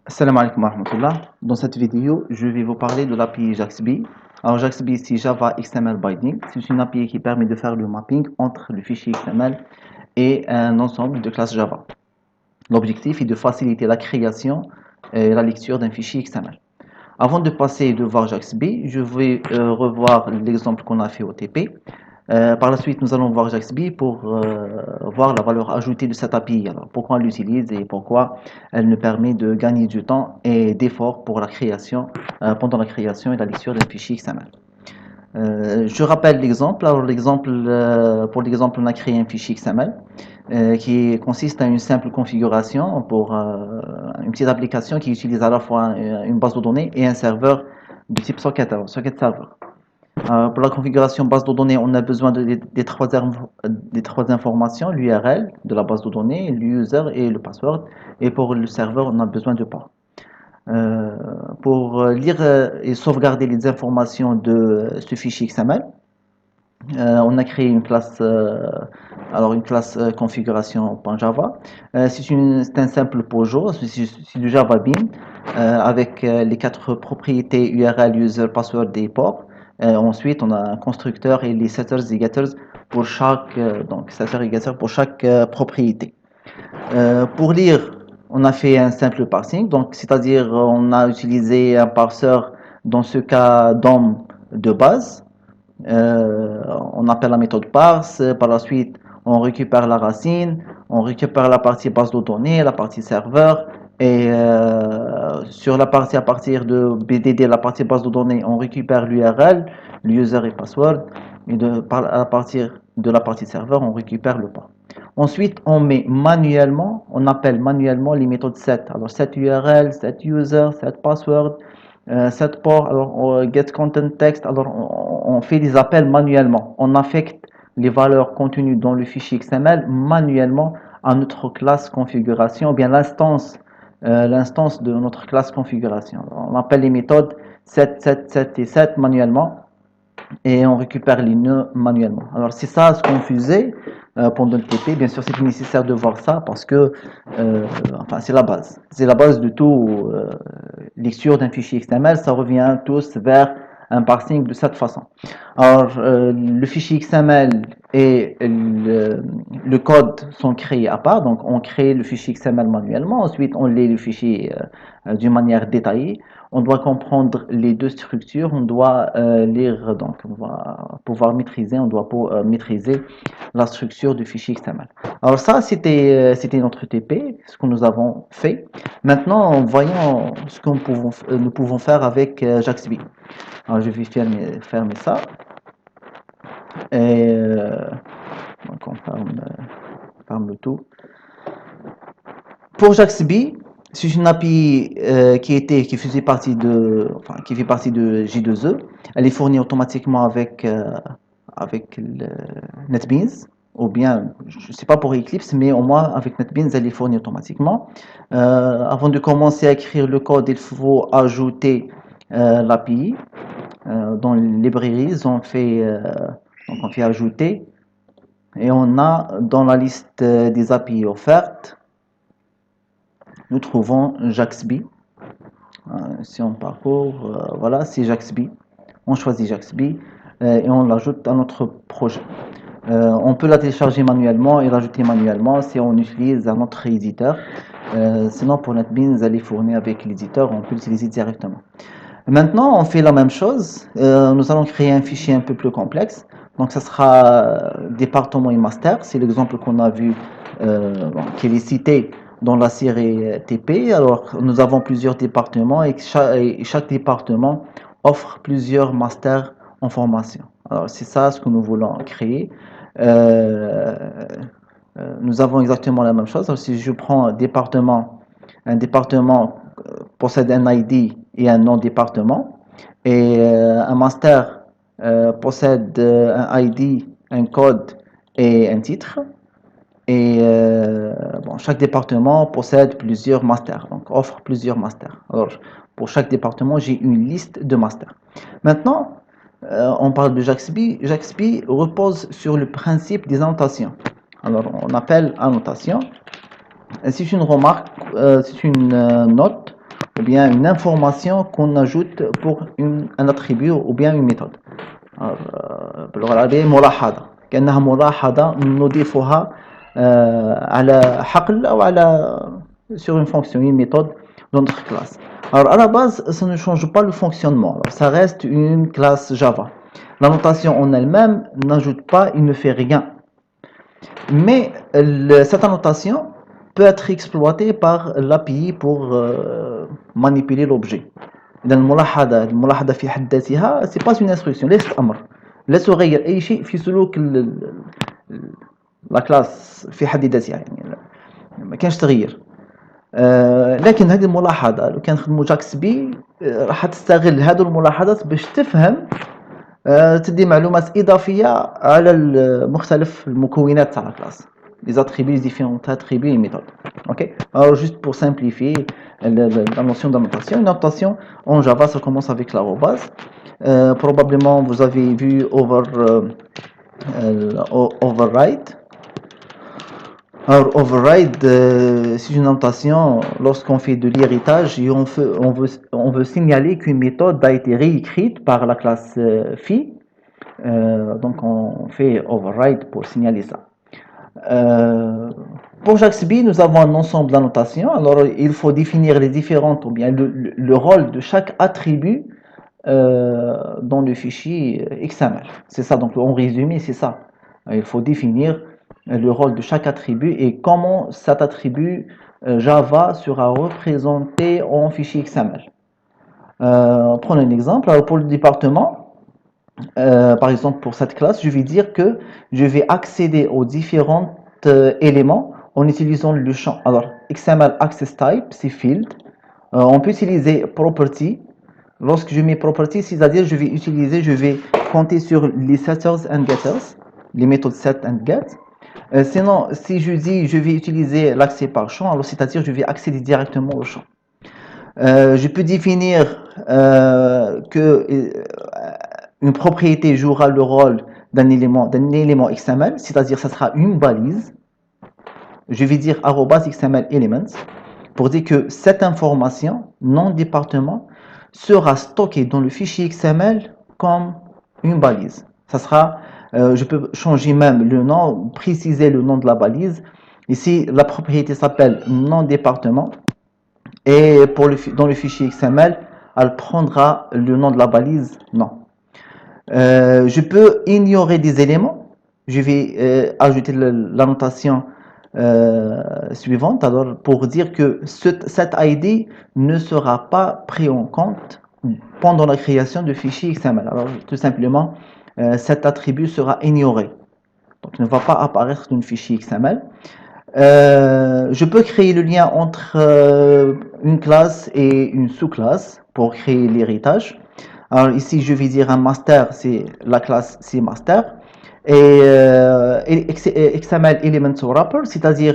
Salam alaikum wa rahmatullah. Dans cette vidéo, je vais vous parler de l'API JAXB. Alors JAXB, c'est Java XML Binding. C'est une API qui permet de faire le mapping entre le fichier XML et un ensemble de classes Java. L'objectif est de faciliter la création et la lecture d'un fichier XML. Avant de passer de voir JAXB, je vais revoir l'exemple qu'on a fait au TP. Par la suite, nous allons voir JAXB pour voir la valeur ajoutée de cette API. Alors, pourquoi on l'utilise et pourquoi elle nous permet de gagner du temps et d'efforts pour la création, pendant la création et la lecture d'un fichier XML. Je rappelle l'exemple. Alors, pour l'exemple, on a créé un fichier XML qui consiste à une simple configuration pour une petite application qui utilise à la fois une base de données et un serveur de type socket, alors socket server. Pour la configuration base de données, on a besoin des trois informations, l'URL de la base de données, l'user et le password. Et pour le serveur, on a besoin de port. Pour lire et sauvegarder les informations de ce fichier XML, on a créé une classe, configuration.java. C'est un simple projet, c'est du Java Bean avec les quatre propriétés URL, user, password et port. Ensuite, on a un constructeur et les setters et getters pour chaque, pour chaque propriété. Pour lire, on a fait un simple parsing, donc c'est-à-dire on a utilisé un parseur dans ce cas DOM de base. On appelle la méthode parse. Par la suite, on récupère la racine, on récupère la partie base de données, la partie serveur. Et sur la partie à partir de BDD, la partie base de données, on récupère l'URL, l'user et password. Et à partir de la partie serveur, on récupère le port. Ensuite, on met manuellement, on appelle manuellement les méthodes set. Alors, set URL, set user, set password, set port, alors get content text. Alors, on fait des appels manuellement. On affecte les valeurs contenues dans le fichier XML manuellement à notre classe configuration, ou bien l'instance de notre classe configuration. Alors, on appelle les méthodes set et set manuellement et on récupère les nœuds manuellement. Alors c'est ça ce qu'on faisait pendant le TP. Bien sûr, c'est nécessaire de voir ça parce que enfin, c'est la base. C'est la base de tout lecture d'un fichier XML. Ça revient tous vers un parsing de cette façon. Alors, le fichier XML et le code sont créés à part. Donc, on crée le fichier XML manuellement. Ensuite, on lit le fichier d'une manière détaillée. On doit comprendre les deux structures. On doit lire, donc, on va pouvoir maîtriser. On doit maîtriser la structure du fichier XML. Alors, ça, c'était notre TP, ce que nous avons fait. Maintenant, voyons ce que nous pouvons faire avec JAXB. Alors, je vais fermer ça. Et donc on ferme le tout. Pour JAXB, c'est une API qui faisait partie qui fait partie de J2E. Elle est fournie automatiquement avec le NetBeans, ou bien, je ne sais pas pour Eclipse, mais au moins avec NetBeans, elle est fournie automatiquement. Avant de commencer à écrire le code, il faut ajouter l'API. Dans les librairies, donc on fait ajouter et on a dans la liste des API offertes, nous trouvons JAXB. Si on parcourt, voilà, c'est JAXB. On choisit JAXB et on l'ajoute à notre projet. On peut la télécharger manuellement et l'ajouter manuellement si on utilise un autre éditeur. Sinon, pour NetBeans, elle est fournie avec l'éditeur, on peut l'utiliser directement. Maintenant, on fait la même chose. Nous allons créer un fichier un peu plus complexe. Donc, ça sera département et master. C'est l'exemple qu'on a vu, qui est cité dans la série TP. Alors, nous avons plusieurs départements et chaque département offre plusieurs masters en formation. Alors, c'est ça ce que nous voulons créer. Nous avons exactement la même chose. Alors, si je prends un département possède un ID et un nom département, et un master possède un ID, un code et un titre. Et chaque département possède plusieurs masters, donc offre plusieurs masters. Alors, pour chaque département, j'ai une liste de masters. Maintenant, on parle de JAXB. JAXB repose sur le principe des annotations. Alors, on appelle annotation. C'est une remarque, c'est une note ou bien une information qu'on ajoute pour un attribut ou bien une méthode. باللغة العربية ملاحظة كأنها ملاحظة نضيفها على حقل أو على sur une fonction, une méthode dans notre classe. Alors à la base, ça ne change pas le fonctionnement. Alors, ça reste une classe Java. La notation en elle-même n'ajoute pas, il ne fait rien. Mais cette annotation peut être exploitée par l'API pour manipuler l'objet. إذا الملاحظة في حد ذاتها c'est pas une instruction ليست أمر لا تغير أي شيء في سلوك لا كلاس في حد ذاتها يعني ما كانش تغيير لكن هذه الملاحظة لو كان نخدموا جاكس بي راح تستغل هذه الملاحظات باش تفهم تدي معلومات إضافية على مختلف المكونات تاع لا كلاس les attributs, les différents attributs et méthodes. Ok. Alors juste pour simplifier la notion d'annotation, une annotation en Java ça commence avec l'arrobase. Probablement vous avez vu override. Alors override c'est une annotation lorsqu'on fait de l'héritage et on veut signaler qu'une méthode a été réécrite par la classe phi. Donc on fait override pour signaler ça. Pour JAXB, nous avons un ensemble d'annotations. Alors, il faut définir les différentes, ou bien le rôle de chaque attribut dans le fichier XML. C'est ça, donc en résumé, c'est ça. Il faut définir le rôle de chaque attribut et comment cet attribut Java sera représenté en fichier XML. Prenons un exemple. Alors, pour le département, par exemple, pour cette classe, je vais dire que je vais accéder aux différents éléments en utilisant le champ. Alors, XML Access Type, c'est Field. On peut utiliser Property. Lorsque je mets Property, c'est-à-dire je vais compter sur les setters and getters, les méthodes set and get. Sinon, si je dis je vais utiliser l'accès par champ, alors c'est-à-dire je vais accéder directement au champ. Je peux définir que une propriété jouera le rôle d'un élément XML, c'est-à-dire ça sera une balise. Je vais dire @XML elements pour dire que cette information, non département, sera stockée dans le fichier XML comme une balise. Ça sera, je peux changer même le nom, préciser le nom de la balise. Ici, la propriété s'appelle non département et dans le fichier XML, elle prendra le nom de la balise non. Je peux ignorer des éléments. Je vais ajouter l'annotation suivante. Alors, pour dire que cet ID ne sera pas pris en compte pendant la création de fichiers XML. Alors, tout simplement, cet attribut sera ignoré. Donc, il ne va pas apparaître dans le fichier XML. Je peux créer le lien entre une classe et une sous-classe pour créer l'héritage. Alors ici, je vais dire un master, c'est la classe, c'est master. Et XML Elements Wrapper, c'est-à-dire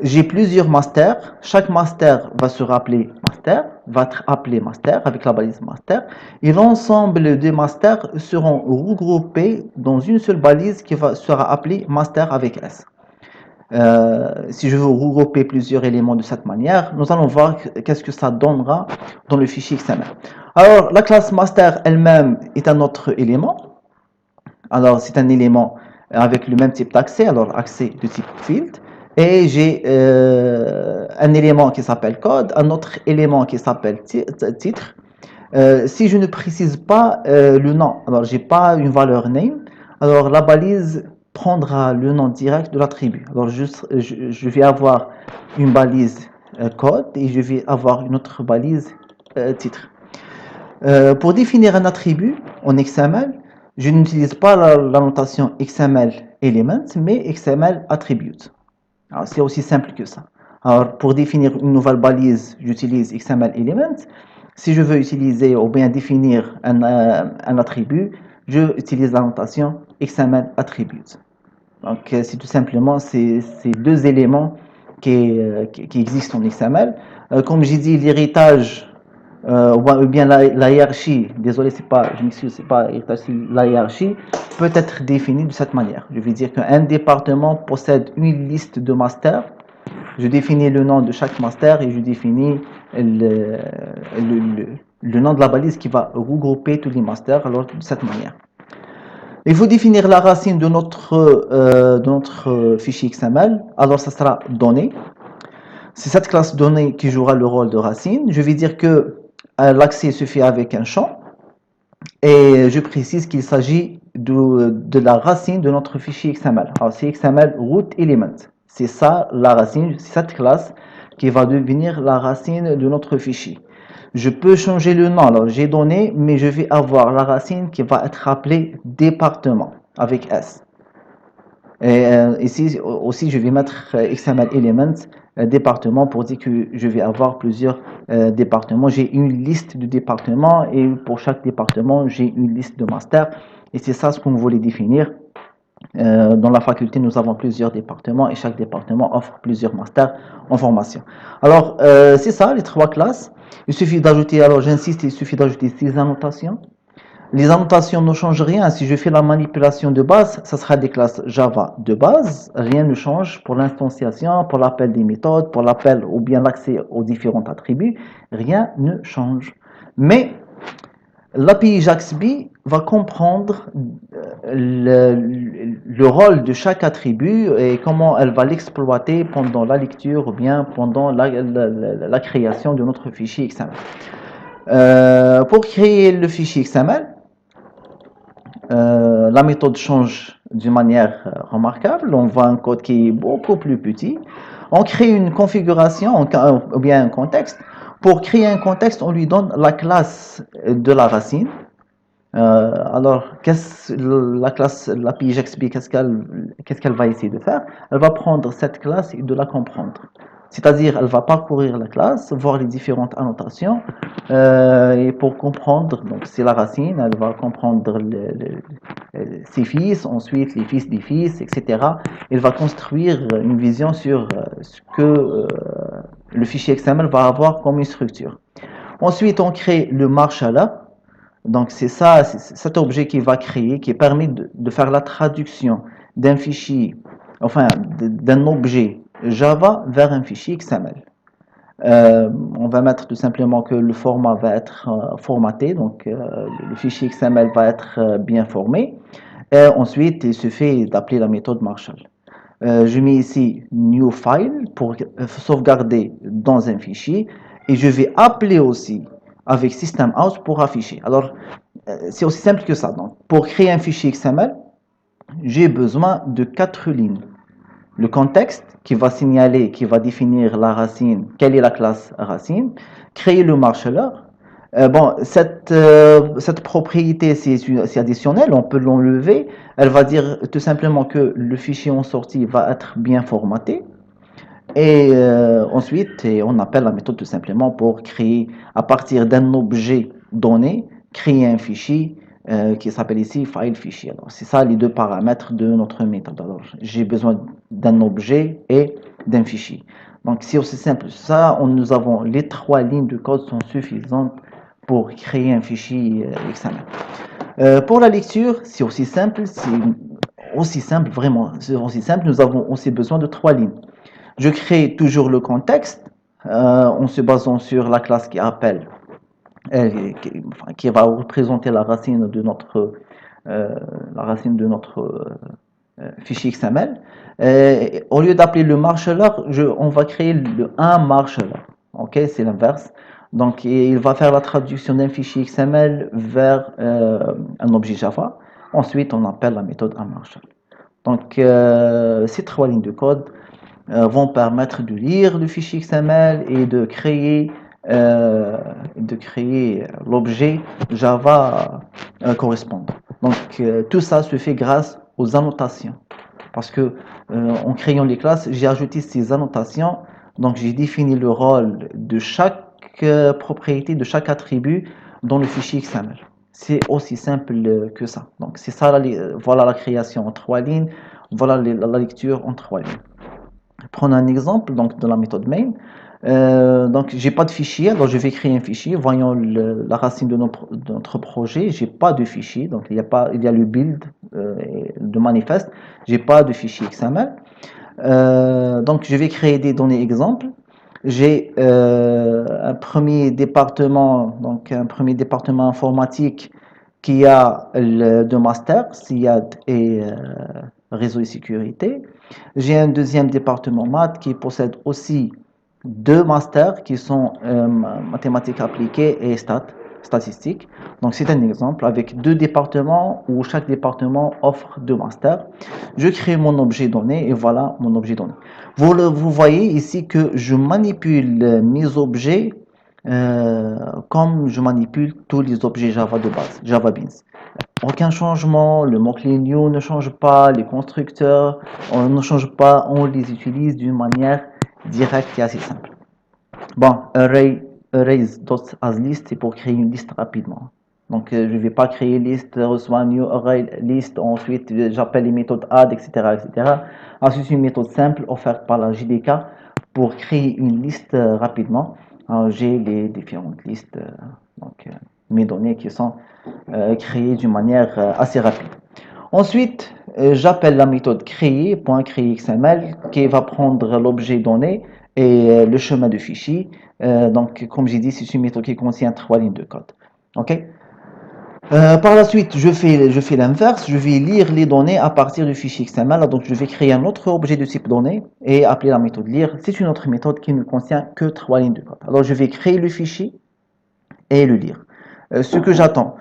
j'ai plusieurs masters. Chaque master va se rappeler master, va être appelé master avec la balise master. Et l'ensemble des masters seront regroupés dans une seule balise qui sera appelée master avec S. Si je veux regrouper plusieurs éléments de cette manière, nous allons voir qu'est-ce que ça donnera dans le fichier XML. Alors, la classe master elle-même est un autre élément. Alors, c'est un élément avec le même type d'accès, alors accès de type field. Et j'ai un élément qui s'appelle code, un autre élément qui s'appelle titre. Si je ne précise pas le nom, alors j'ai pas une valeur name, alors la balise prendra le nom direct de l'attribut. Alors je vais avoir une balise code et je vais avoir une autre balise titre. Pour définir un attribut en XML, je n'utilise pas la notation XML element, mais XML attribute. C'est aussi simple que ça. Alors pour définir une nouvelle balise, j'utilise XML element. Si je veux utiliser ou bien définir un attribut, je utilise la notation XML attribute. Donc c'est tout simplement ces deux éléments qui existent en XML. Comme j'ai dit, l'héritage ou bien la hiérarchie, désolé, je m'excuse, c'est pas l'héritage, c'est la hiérarchie, peut être définie de cette manière. Je vais dire qu'un département possède une liste de masters Je définis le nom de chaque master et je définis le nom de la balise qui va regrouper tous les masters, alors de cette manière. Il faut définir la racine de notre fichier XML. Alors, ça sera données. C'est cette classe donnée qui jouera le rôle de racine. Je vais dire que l'accès se fait avec un champ. Et je précise qu'il s'agit de la racine de notre fichier XML. Alors, c'est XML root element. C'est ça la racine, c'est cette classe qui va devenir la racine de notre fichier. Je peux changer le nom, alors j'ai donné, mais je vais avoir la racine qui va être appelée département avec S. Et ici aussi, je vais mettre XML element département pour dire que je vais avoir plusieurs départements. J'ai une liste de départements et pour chaque département, j'ai une liste de masters. Et c'est ça ce qu'on voulait définir. Dans la faculté, nous avons plusieurs départements et chaque département offre plusieurs masters en formation. Alors, c'est ça, les trois classes. Il suffit d'ajouter, alors j'insiste, il suffit d'ajouter 6 annotations. Les annotations ne changent rien. Si je fais la manipulation de base, ça sera des classes Java de base. Rien ne change pour l'instanciation, pour l'appel des méthodes, pour l'appel ou bien l'accès aux différents attributs. Rien ne change. Mais l'API JAXB va comprendre le rôle de chaque attribut et comment elle va l'exploiter pendant la lecture ou bien pendant la création de notre fichier XML. Pour créer le fichier XML, la méthode change d'une manière remarquable. On voit un code qui est beaucoup plus petit. On crée une configuration ou bien un contexte. Pour créer un contexte, on lui donne la classe de la racine. Alors, la classe, l'API JAXB, qu'est-ce qu'elle va essayer de faire? Elle va prendre cette classe et de la comprendre. C'est-à-dire, elle va parcourir la classe, voir les différentes annotations, et pour comprendre, donc c'est la racine, elle va comprendre ses fils, ensuite les fils des fils, etc. Elle va construire une vision sur ce que le fichier XML va avoir comme une structure. Ensuite, on crée le marshall. Donc, c'est ça, c'est cet objet qui va créer, qui permet de faire la traduction d'un fichier, enfin, d'un objet Java vers un fichier XML. On va mettre tout simplement que le format va être formaté, donc le fichier XML va être bien formé. Et ensuite, il suffit d'appeler la méthode Marshall. Je mets ici New File pour sauvegarder dans un fichier et je vais appeler aussi avec System Out pour afficher. Alors, c'est aussi simple que ça. Donc, pour créer un fichier XML, j'ai besoin de 4 lignes. Le contexte qui va signaler, qui va définir la racine, quelle est la classe racine, créer le marshaller. Bon, cette propriété, c'est additionnel, on peut l'enlever. Elle va dire tout simplement que le fichier en sortie va être bien formaté. Et ensuite, on appelle la méthode tout simplement pour créer, à partir d'un objet donné, créer un fichier qui s'appelle ici file fichier. Alors, c'est ça les deux paramètres de notre méthode. Alors, j'ai besoin d'un objet et d'un fichier. Donc, c'est aussi simple que ça. Nous avons les 3 lignes de code sont suffisantes pour créer un fichier XML. Pour la lecture, c'est aussi simple, vraiment, c'est aussi simple. Nous avons aussi besoin de 3 lignes. Je crée toujours le contexte en se basant sur la classe qui appelle, qui va représenter la racine de notre fichier XML. Au lieu d'appeler le marshaller, on va créer un marshaller. Ok, c'est l'inverse. Donc, il va faire la traduction d'un fichier XML vers un objet Java. Ensuite, on appelle la méthode unmarshal. Donc, ces 3 lignes de code vont permettre de lire le fichier XML et de créer l'objet Java correspondant. Donc, tout ça se fait grâce aux annotations. Parce que en créant les classes, j'ai ajouté ces annotations. Donc, j'ai défini le rôle de chaque propriété, de chaque attribut dans le fichier XML. C'est aussi simple que ça. Donc, c'est ça, voilà la création en 3 lignes. Voilà la lecture en 3 lignes. Prendre un exemple donc, de la méthode main. Donc, j'ai pas de fichier, alors je vais créer un fichier. Voyons la racine de notre projet. J'ai pas de fichier, donc il y a le build de manifeste. J'ai pas de fichier XML. Donc, je vais créer des données exemples. J'ai un premier département, donc un premier département informatique qui a deux masters, SIAD et réseau et sécurité. J'ai un deuxième département maths qui possède aussi deux masters qui sont mathématiques appliquées et statistiques. Donc c'est un exemple avec deux départements où chaque département offre deux masters. Je crée mon objet donné et voilà mon objet donné. Vous voyez ici que je manipule mes objets comme je manipule tous les objets Java de base, Java Beans. Aucun changement, le mot-clé new ne change pas, les constructeurs on ne change pas, on les utilise d'une manière directe et assez simple. Bon, arrays.asList, c'est pour créer une liste rapidement. Donc, je ne vais pas créer liste, reçoit new array list, ensuite j'appelle les méthodes add, etc., etc. Ensuite, c'est une méthode simple offerte par la JDK pour créer une liste rapidement. Alors, j'ai les différentes listes, mes données qui sont créées d'une manière assez rapide. Ensuite, j'appelle la méthode créer.createXML qui va prendre l'objet donné et le chemin de fichier. Donc, comme j'ai dit, c'est une méthode qui contient 3 lignes de code. OK? Par la suite, je fais l'inverse. Je vais lire les données à partir du fichier XML. Donc, je vais créer un autre objet de type données et appeler la méthode lire. C'est une autre méthode qui ne contient que 3 lignes de code. Alors, je vais créer le fichier et le lire. Ce que j'attends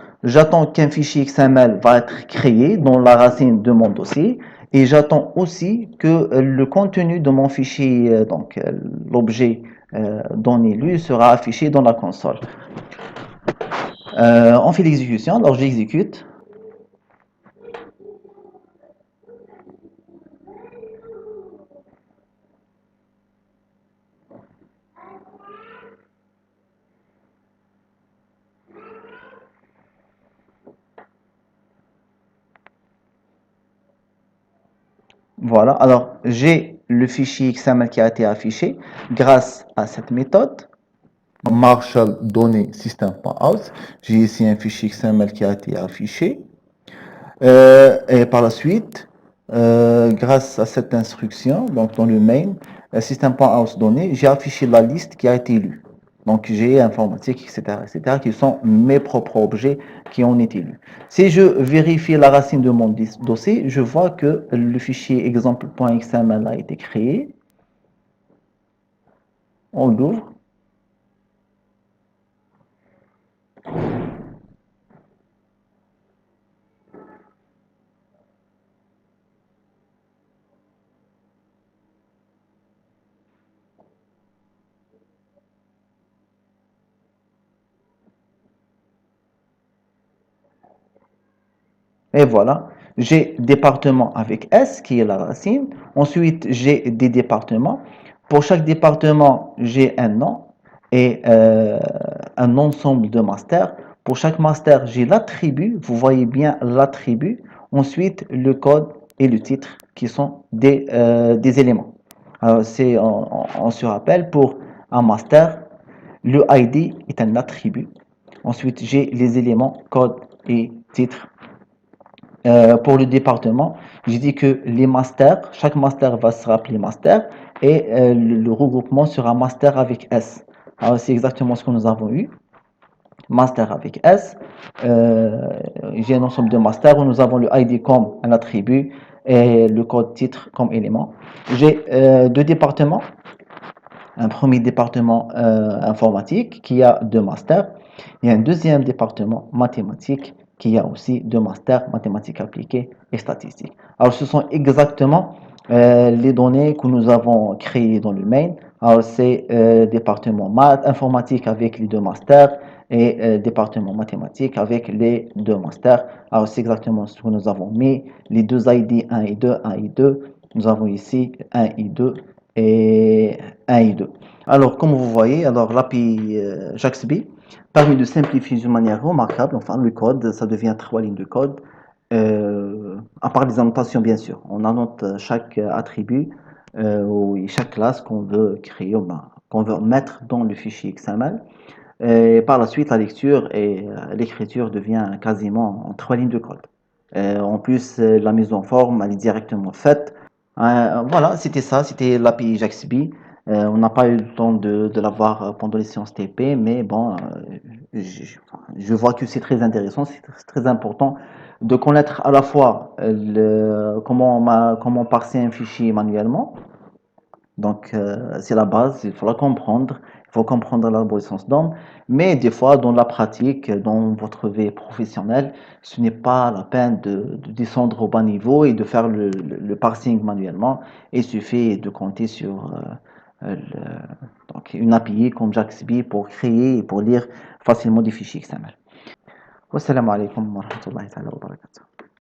qu'un fichier XML va être créé dans la racine de mon dossier et j'attends aussi que le contenu de mon fichier, l'objet donné lu, sera affiché dans la console. On fait l'exécution, alors j'exécute. Voilà, alors j'ai le fichier XML qui a été affiché grâce à cette méthode. Marshall données system.out. J'ai ici un fichier XML qui a été affiché. Et par la suite, grâce à cette instruction, donc dans le main, system.out données, j'ai affiché la liste qui a été lue. Donc j'ai informatique, etc., qui sont mes propres objets qui ont été lus. Si je vérifie la racine de mon dossier, je vois que le fichier exemple.xml a été créé. On l'ouvre. Et voilà, j'ai département avec S qui est la racine. Ensuite, j'ai des départements. Pour chaque département, j'ai un nom et un ensemble de masters. Pour chaque master, j'ai l'attribut. Vous voyez bien l'attribut. Ensuite, le code et le titre qui sont des éléments. Alors, on se rappelle, pour un master, le ID est un attribut. Ensuite, j'ai les éléments code et titre. Pour le département, j'ai dit que les masters, chaque master va se rappeler master et le regroupement sera master avec S. Alors c'est exactement ce que nous avons eu. Master avec S. J'ai un ensemble de masters où nous avons le ID comme un attribut et le code titre comme élément. J'ai deux départements. Un premier département informatique qui a deux masters et un deuxième département mathématique qui a aussi deux masters mathématiques appliquées et statistiques. Alors ce sont exactement les données que nous avons créées dans le main. Alors c'est département maths, informatique avec les deux masters et département mathématique avec les deux masters. Alors c'est exactement ce que nous avons mis, les deux ID 1 et 2, 1 et 2. Nous avons ici 1 et 2 et 1 et 2. Alors, comme vous voyez, alors l'API JAXB permet de simplifier d'une manière remarquable, enfin le code, ça devient 3 lignes de code, à part les annotations bien sûr. On annote chaque attribut ou chaque classe qu'on veut créer, qu'on veut mettre dans le fichier XML. Et par la suite, la lecture et l'écriture devient quasiment en 3 lignes de code. En plus, la mise en forme, elle est directement faite Voilà, c'était ça, c'était l'API JAXB. On n'a pas eu le temps de l'avoir pendant les séances TP, mais bon, je vois que c'est très intéressant, c'est très important de connaître à la fois comment parser un fichier manuellement. Donc, c'est la base, il faut la comprendre, il faut comprendre l'arborescence d'onde, mais des fois, dans la pratique, dans votre vie professionnelle, ce n'est pas la peine de descendre au bas niveau et de faire le parsing manuellement. Il suffit de compter sur donc une API comme JAXB pour créer et pour lire facilement des fichiers XML. Wassalamu alaikum wa rahmatullahi wa barakatuh.